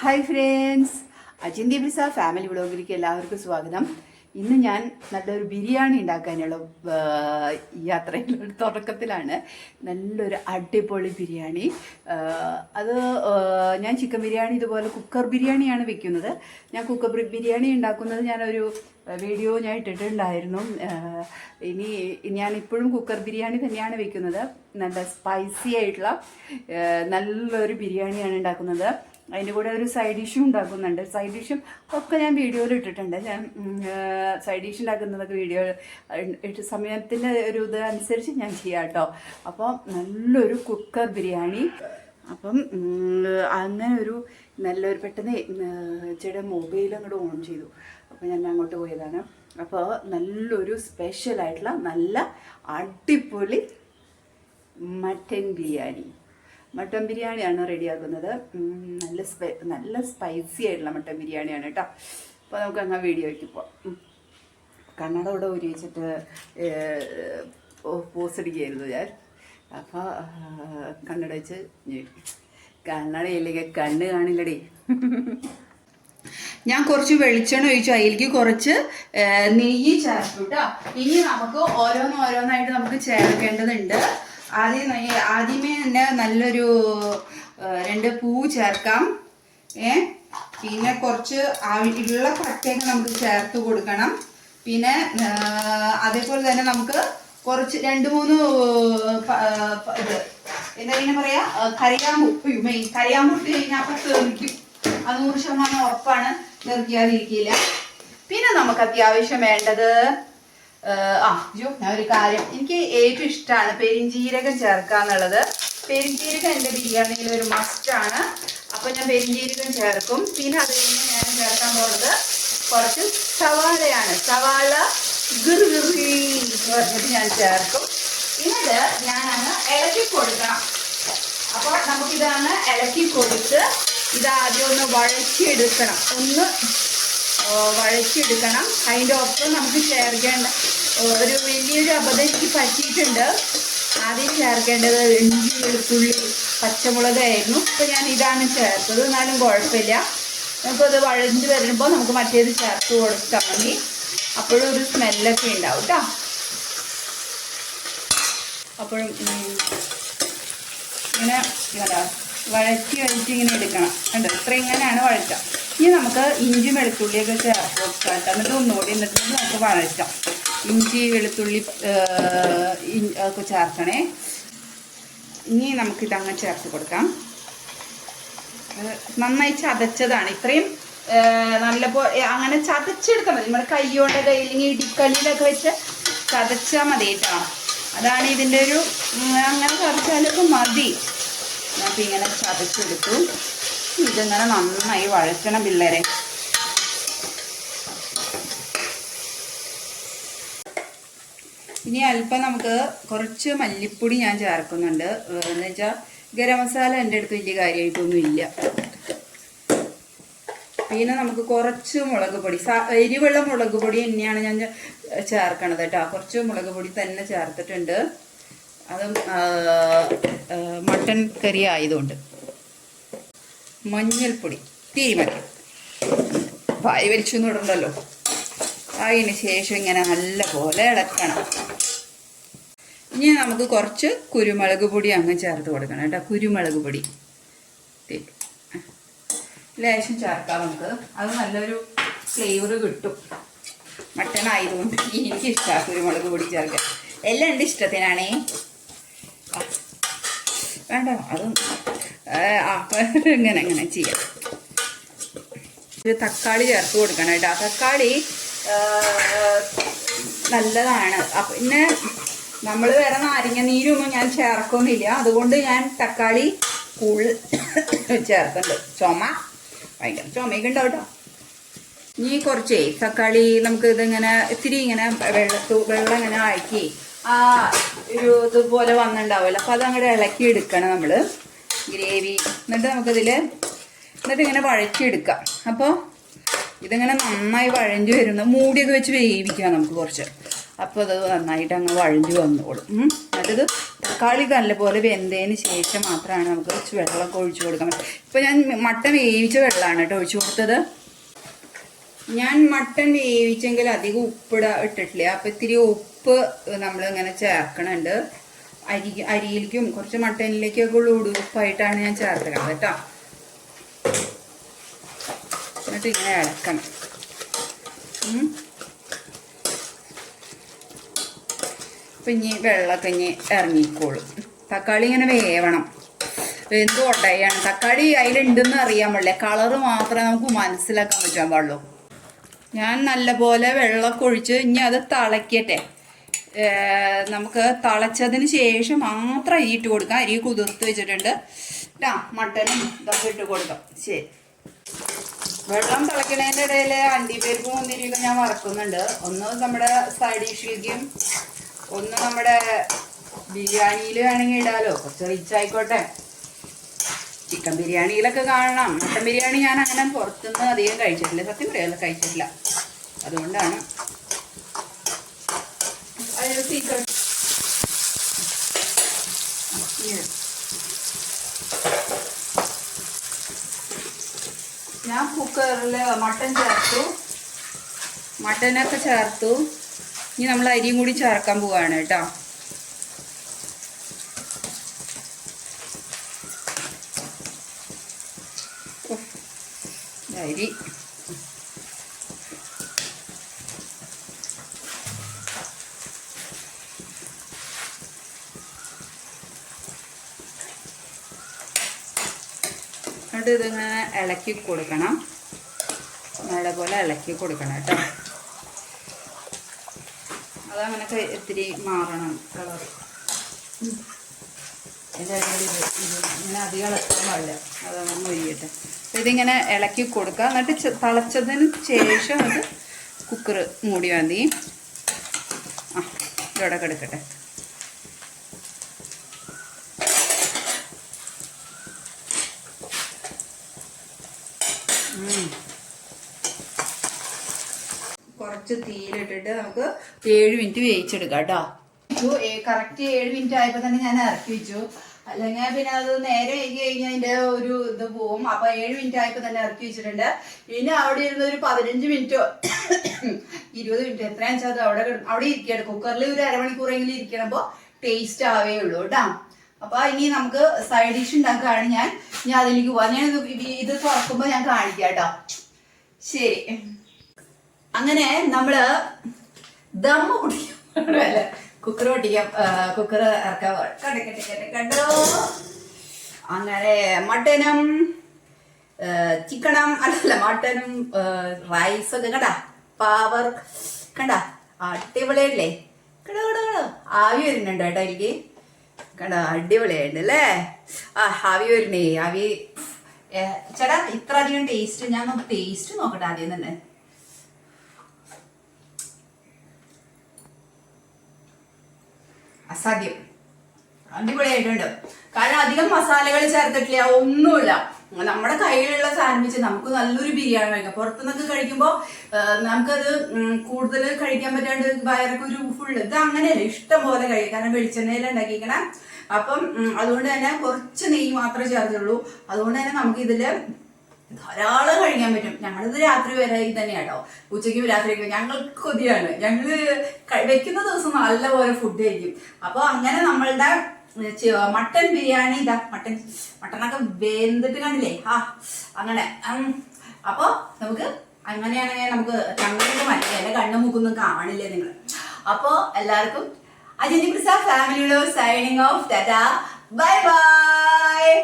Hi friends, അജിന്തി ബ്രിസ family വ്ളോഗിലേക്ക് എല്ലാവർക്കും സ്വാഗതം. ഇന്ന് ഞാൻ നല്ലൊരു ബിരിയാണി ഉണ്ടാക്കാനുള്ള യാത്രയിലൊരു തുടക്കത്തിലാണ്. നല്ലൊരു അടിപൊളി ബിരിയാണി. അത് ഞാൻ ചിക്കൻ ബിരിയാണി ഇതുപോലെ കുക്കർ ബിരിയാണിയാണ് വെക്കുന്നത്. ഞാൻ കുക്കർ ബിരിയാണി ഉണ്ടാക്കുന്നത് ഞാനൊരു വീഡിയോ ഞാൻ ഇട്ടിട്ടുണ്ടായിരുന്നു. ഇനി ഞാനിപ്പോഴും കുക്കർ ബിരിയാണി തന്നെയാണ് വെക്കുന്നത്. നല്ല സ്പൈസി ആയിട്ടുള്ള നല്ലൊരു ബിരിയാണിയാണ് ഉണ്ടാക്കുന്നത്. അതിൻ്റെ കൂടെ ഒരു സൈഡ് ഡിഷും ഉണ്ടാക്കുന്നുണ്ട്. സൈഡ് ഡിഷും ഒക്കെ ഞാൻ വീഡിയോയിൽ ഇട്ടിട്ടുണ്ട്. ഞാൻ സൈഡ് ഡിഷ് ഉണ്ടാക്കുന്നതൊക്കെ വീഡിയോ സമയത്തിൻ്റെ ഒരു ഇത് അനുസരിച്ച് ഞാൻ ചെയ്യാം കേട്ടോ. അപ്പോൾ നല്ലൊരു കുക്കർ ബിരിയാണി. അപ്പം അങ്ങനെ ഒരു നല്ലൊരു പെട്ടെന്ന് ചേട്ടൻ മൊബൈൽ അങ്ങോട്ട് ഓൺ ചെയ്തു. അപ്പോൾ ഞാൻ അങ്ങോട്ട് പോയതാണ്. അപ്പോൾ നല്ലൊരു സ്പെഷ്യലായിട്ടുള്ള നല്ല അടിപൊളി മട്ടൻ ബിരിയാണിയാണ് റെഡിയാക്കുന്നത്. നല്ല സ്പൈസി ആയിട്ടുള്ള മട്ടൻ ബിരിയാണിയാണ് കേട്ടോ. അപ്പോൾ നമുക്ക് അങ്ങ് വീഡിയോയ്ക്ക് പോവാം. കണ്ണട ഇവിടെ ഉപയോഗിച്ചിട്ട് പോസ് അടിക്കുകയായിരുന്നു ഞാൻ. അപ്പോൾ കണ്ണട വെച്ച് കണ്ണടയില്ലെങ്കിൽ കണ്ണ് കാണില്ലടേ. ഞാൻ കുറച്ച് വെളിച്ചെണ്ണ ഒഴിച്ചു, അതിലേക്ക് കുറച്ച് നെയ്യ് ചേർത്തു കേട്ടോ. ഇനി നമുക്ക് ഓരോന്നായിട്ട് നമുക്ക് ചേർക്കേണ്ടതുണ്ട്. ആദ്യമേ തന്നെ നല്ലൊരു 2 പൂ ചേർക്കാം. പിന്നെ കുറച്ച് ഉള്ള പട്ടയൊക്കെ നമുക്ക് ചേർത്ത് കൊടുക്കണം. പിന്നെ അതേപോലെ തന്നെ നമുക്ക് കുറച്ച് 2-3 ഇത് എന്താ പറയാ കരിയാമ്പൂ ഇട്ട് കഴിഞ്ഞാൽ അപ്പം തെറിക്കും. അത് 100% ഉറപ്പാണ്, തെറിക്കാതിരിക്കില്ല. പിന്നെ നമുക്ക് അത്യാവശ്യം വേണ്ടത് ഞാൻ ഒരു കാര്യം, എനിക്ക് ഏറ്റവും ഇഷ്ടമാണ് പെരിഞ്ജീരകം ചേർക്കാന്നുള്ളത്. പെരിഞ്ജീരകം എൻ്റെ ബിരിയാണിയിൽ ഒരു മസ്റ്റാണ്. അപ്പോൾ ഞാൻ പെരിഞ്ജീരകം ചേർക്കും. പിന്നെ അത് കഴിഞ്ഞ് ഞാൻ ചേർക്കാൻ പോകുന്നത് കുറച്ച് സവാളയാണ്. സവാള പറഞ്ഞിട്ട് ഞാൻ ചേർക്കും. എന്നിട്ട് ഞാനങ്ങ് ഇളക്കി കൊടുക്കണം. അപ്പോൾ നമുക്കിതാണ് ഇളക്കി കൊടുത്ത് ഇതാദ്യം ഒന്ന് വഴച്ചെടുക്കണം. അതിൻ്റെ ഒപ്പം നമുക്ക് ചേർക്കേണ്ട ഒരു വലിയൊരു അബദ്ധം എനിക്ക് പറ്റിയിട്ടുണ്ട്. ആദ്യം ചേർക്കേണ്ടത് ഇഞ്ചി, വെളുത്തുള്ളി, പച്ചമുളകായിരുന്നു. ഇപ്പോൾ ഞാൻ ഇതാണ് ചേർത്തത്. എന്നാലും കുഴപ്പമില്ല. നമുക്കത് വഴഞ്ഞ് വരുമ്പോൾ നമുക്ക് മറ്റേത് ചേർത്ത് കൊടുത്താൽ മതി. അപ്പോഴും ഒരു സ്മെല്ലൊക്കെ ഉണ്ടാവും കേട്ടോ. അപ്പോഴും ഇങ്ങനെ വഴറ്റി ഇങ്ങനെ എടുക്കണം. കണ്ടോ, ഇത്ര ഇങ്ങനെയാണ് വഴറ്റാം. ഇനി നമുക്ക് ഇഞ്ചി വെളുത്തുള്ളിയൊക്കെ ചേർത്ത് കൊടുക്കാം കേട്ടോ. എന്നിട്ട് ഒന്നുകൂടി നമുക്ക് വഴറ്റാം. ഇഞ്ചി വെളുത്തുള്ളി ഒക്കെ ചേർക്കണേ. ഇനി നമുക്കിതങ്ങ് ചേർത്ത് കൊടുക്കാം. നന്നായി ചതച്ചതാണ്. ഇത്രയും അങ്ങനെ ചതച്ചെടുത്താൽ മതി. നമ്മുടെ കൈയ്യോണ്ടൊക്കെ ഇല്ലെങ്കിൽ ഇടിക്കല്ലിലൊക്കെ വെച്ച് ചതച്ചാൽ മതി കേട്ടോ. അതാണ് ഇതിൻ്റെ ഒരു അങ്ങനെ ചതച്ചാലൊക്കെ മതി. നമുക്ക് ഇങ്ങനെ ചതച്ചെടുത്തു. ഇതിങ്ങനെ നന്നായി വഴറ്റണം പിള്ളേരെ. ഇനി അല്പം നമുക്ക് കുറച്ച് മല്ലിപ്പൊടി ഞാൻ ചേർക്കുന്നുണ്ട്. എന്ന് വെച്ചാൽ ഗരം മസാല എൻ്റെ അടുത്ത് വലിയ കാര്യമായിട്ടൊന്നും ഇല്ല. പിന്നെ നമുക്ക് കുറച്ച് മുളക് പൊടി, എരിവുള്ള മുളക് പൊടി തന്നെയാണ് ഞാൻ ചേർക്കണത് കേട്ടോ. കുറച്ച് മുളക് പൊടി തന്നെ ചേർത്തിട്ടുണ്ട്. അതും മട്ടൻ കറി ആയതുകൊണ്ട്. മഞ്ഞൾപ്പൊടി തീമതി പായ വലിച്ചു ഇടണ്ടല്ലോ. അതിന് ശേഷം ഇങ്ങനെ നല്ല പോലെ ഇളക്കണം. ഇനി നമുക്ക് കുറച്ച് കുരുമുളക് പൊടി അങ്ങ് ചേർത്ത് കൊടുക്കണം കേട്ടോ. കുരുമുളക് പൊടി ലേശം ചേർക്കാം നമുക്ക്. അത് നല്ലൊരു ഫ്ലേവർ കിട്ടും. മട്ടൺ ആയതുകൊണ്ട് എനിക്കിഷ്ടമാണ് കുരുമുളക് പൊടി ചേർക്കാൻ. എല്ലാം എൻ്റെ ഇഷ്ടത്തിനാണേ. വേണ്ട അതും ഇങ്ങനെ ചെയ്യാം. ഒരു തക്കാളി ചേർത്ത് കൊടുക്കണം കേട്ടോ. തക്കാളി നല്ലതാണ്. പിന്നെ നമ്മൾ വേറെ നാരങ്ങ നീരൊന്നും ഞാൻ ചേർക്കൊന്നുമില്ല. അതുകൊണ്ട് ഞാൻ തക്കാളി ചേർക്കുന്നുണ്ട്. ഭയങ്കര ചുമയൊക്കെ ഉണ്ടാവും കേട്ടോ. ഇനി കുറച്ചേ തക്കാളി നമുക്ക് ഇതിങ്ങനെ ഇത്തിരി ഇങ്ങനെ വെള്ളം ഇങ്ങനെ ആക്കി ഒരു ഇതുപോലെ വന്നിട്ടുണ്ടാവുമല്ലോ. അപ്പോൾ അതങ്ങോട്ട് ഇളക്കി എടുക്കണം നമ്മൾ ഗ്രേവി. എന്നിട്ട് എന്നിട്ട് ഇങ്ങനെ വഴറ്റിയെടുക്കാം. അപ്പോൾ ഇതിങ്ങനെ നന്നായി വഴഞ്ഞു വരുന്നു. മൂടിയൊക്കെ വെച്ച് വേവിക്കാം നമുക്ക് കുറച്ച്. അപ്പോൾ അത് നന്നായിട്ട് അങ്ങ് വഴഞ്ഞു വന്നോളും. എന്നിട്ടിത് തക്കാളി നല്ലപോലെ വെന്തതിന് ശേഷം മാത്രമാണ് നമുക്ക് കുറച്ച് വെള്ളമൊക്കെ ഒഴിച്ചു കൊടുക്കാൻ പറ്റും. ഇപ്പം ഞാൻ മട്ടൻ വേവിച്ച വെള്ളമാണ് കേട്ടോ ഒഴിച്ചു കൊടുത്തത്. ഞാൻ മട്ടൻ വേവിച്ചെങ്കിൽ അധികം ഇട്ടിട്ടില്ല. അപ്പം ഇത്തിരി ഉപ്പ് നമ്മൾ ഇങ്ങനെ ചേർക്കണുണ്ട്. അരിയിലേക്കും കുറച്ച് മട്ടനിലേക്കൊക്കെ ഉള്ള ഉടുപ്പായിട്ടാണ് ഞാൻ ചേർക്കുന്നത് കേട്ടോ. എന്നിട്ട് ഇങ്ങനെ ഇളക്കണം. അപ്പം ഇനി വെള്ളമൊക്കെ ഇനി ഇറങ്ങിക്കോളും. തക്കാളി ഇങ്ങനെ വേവണം. വെന്ത് ഒടയാണ്. തക്കാളി അതിലുണ്ടെന്ന് അറിയാൻ പാടില്ല, കളറ് മാത്രമേ നമുക്ക് മനസ്സിലാക്കാൻ പറ്റാൻ പാടുള്ളൂ. ഞാൻ നല്ലപോലെ വെള്ളമൊക്കെ ഒഴിച്ച് ഇനി അത് തിളയ്ക്കട്ടെ. നമുക്ക് തിളച്ചതിന് ശേഷം മാത്രം അരി ഇട്ട് കൊടുക്കാം. അരി കുതിർത്ത് വെച്ചിട്ടുണ്ട്. മട്ടനും ഇതൊക്കെ ഇട്ട് കൊടുക്കാം. ശരി. വെള്ളം തിളയ്ക്കുന്നതിൻ്റെ ഇടയിൽ അണ്ടിപ്പരിപ്പും മുന്തിരിയൊക്കെ ഞാൻ വറക്കുന്നുണ്ട്. ഒന്ന് നമ്മുടെ സൈഡ് ഡിഷിലേക്കും ഒന്ന് നമ്മുടെ ബിരിയാണിയിൽ വേണമെങ്കിൽ ഇടാലോ, കുറച്ച് റിച്ച് ആയിക്കോട്ടെ. ചിക്കൻ ബിരിയാണിയിലൊക്കെ കാണണം. മട്ടൻ ബിരിയാണി ഞാൻ അങ്ങനെ പുറത്തുനിന്ന് അധികം കഴിച്ചിട്ടില്ല, സത്യം പറയാമല്ലോ കഴിച്ചിട്ടില്ല. അതുകൊണ്ടാണ് അതൊരു സീക്രട്ട്. ഞാൻ കുക്കറിൽ മട്ടൻ ചേർത്തു, മട്ടനൊക്കെ ചേർത്തു. ഇനി നമ്മൾ അരിയും കൂടി ചേർക്കാൻ പോവാണ് കേട്ടോ. അരി എന്നിട്ട് ഇതിങ്ങനെ ഇളക്കി കൊടുക്കണം. നല്ലപോലെ ഇളക്കി കൊടുക്കണം കേട്ടോ. അതങ്ങനൊക്കെ ഇത്തിരി മാറണം കളർ. ഇങ്ങനെ അധികം ഇളക്കാൻ പാടില്ല, അതങ്ങനെ മൊരിയട്ടെ. ഇതിങ്ങനെ ഇളക്കി കൊടുക്കുക. എന്നിട്ട് തിളച്ചതിന് ശേഷം അത് കുക്കർ മൂടി മതി. ഇതോടെ കിടക്കട്ടെ. കുറച്ച് തീയിലിട്ടിട്ട് നമുക്ക് 7 മിനിറ്റ് വേവിച്ചെടുക്കാം കേട്ടോ. കറക്റ്റ് 7 മിനിറ്റ് ആയപ്പോൾ തന്നെ ഞാൻ ഇറക്കി വെച്ചു. അല്ലെങ്കിൽ പിന്നെ അത് നേരെ ആയി കഴിഞ്ഞാൽ അതിൻ്റെ ഒരു ഇത് പോവും. അപ്പോൾ 7 മിനിറ്റ് ആയപ്പോൾ തന്നെ ഇറക്കി വെച്ചിട്ടുണ്ട്. ഇനി അവിടെ ഇരുന്ന് ഒരു 15 മിനിറ്റോ 20 മിനിറ്റ് എത്രയാണെന്ന് വെച്ചാൽ അത് അവിടെ ഇരിക്കണം. കുക്കറിൽ ഒരു അരമണിക്കൂറെങ്കിലും ഇരിക്കണപ്പോൾ ടേസ്റ്റ് ആവേ ഉള്ളൂ കേട്ടോ. അപ്പോൾ ഇനി നമുക്ക് സൈഡ് ഡിഷ് ഉണ്ടാക്കുകയാണ്. ഞാൻ അതിലേക്ക് പോവാം. ഞാൻ ഇത് തുറക്കുമ്പോൾ ഞാൻ കാണിക്കാം കേട്ടോ. ശരി. അങ്ങനെ നമ്മള് ദമ്മ് പൊട്ടിക്കാം, കുക്കർ പൊട്ടിക്കാം. കുക്കർ ഇറക്കാൻ കണ്ടോ. അങ്ങനെ മട്ടനും ചിക്കനും അല്ലല്ല മട്ടനും റൈസൊക്കെ കണ്ടാ പവർ കണ്ടാ അടിപൊളിയല്ലേ. കടോ കടോ കടോ ആവി വരുന്നുണ്ട് കേട്ടോ എനിക്ക്. കണ്ടോ അടിപൊളിയായിട്ട് അല്ലേ. ആവി വരുന്നേ. ആവി ചേട്ടാ ഇത്ര അധികം ടേസ്റ്റ്. ഞാൻ ടേസ്റ്റ് നോക്കട്ടെ ആദ്യം തന്നെ. അസാധ്യം, അടിപൊളിയായിട്ടുണ്ട്. കാരണം അധികം മസാലകൾ ചേർത്തിട്ടില്ല, ഒന്നുമില്ല. നമ്മുടെ കയ്യിലുള്ള സാധനം വെച്ച് നമുക്ക് നല്ലൊരു ബിരിയാണി കഴിക്കാം. പുറത്തുനിന്നൊക്കെ കഴിക്കുമ്പോൾ നമുക്കത് കൂടുതൽ കഴിക്കാൻ പറ്റാണ്ട് വയറൊക്കെ ഒരു ഫുള്ള്. ഇത് അങ്ങനെയല്ല, ഇഷ്ടം പോലെ കഴിക്കാം. കാരണം വെളിച്ചെണ്ണയിൽ ഉണ്ടാക്കിക്കണം. അപ്പം അതുകൊണ്ട് തന്നെ കുറച്ച് നെയ്യ് മാത്രമേ ചേർത്തുള്ളൂ. അതുകൊണ്ട് തന്നെ നമുക്ക് ഇതില് ധാരാളം കഴിക്കാൻ പറ്റും. ഞങ്ങളിത് രാത്രി വരെ തന്നെയാട്ടോ, ഉച്ചയ്ക്കും രാത്രിക്കും ഞങ്ങൾക്ക് കൊതിയാണ്. ഞങ്ങള് വെക്കുന്ന ദിവസം നല്ലപോലെ ഫുഡ് കഴിക്കും. അപ്പോൾ അങ്ങനെ നമ്മളുടെ മട്ടൻ ബിരിയാണി ഇതാ മട്ടനൊക്കെ വെന്തിട്ട് കണ്ടില്ലേ. അങ്ങനെ അപ്പോൾ നമുക്ക് അങ്ങനെയാണെങ്കിൽ നമുക്ക് കണ്ണൊക്കെ മറ്റേ എൻ്റെ കണ്ണും മൂക്കൊന്നും കാണില്ലേ നിങ്ങൾ. അപ്പോൾ എല്ലാവർക്കും അജിന്തി പ്രസാദ് ഫാമിലിയുടെ signing off. Tata, bye bye.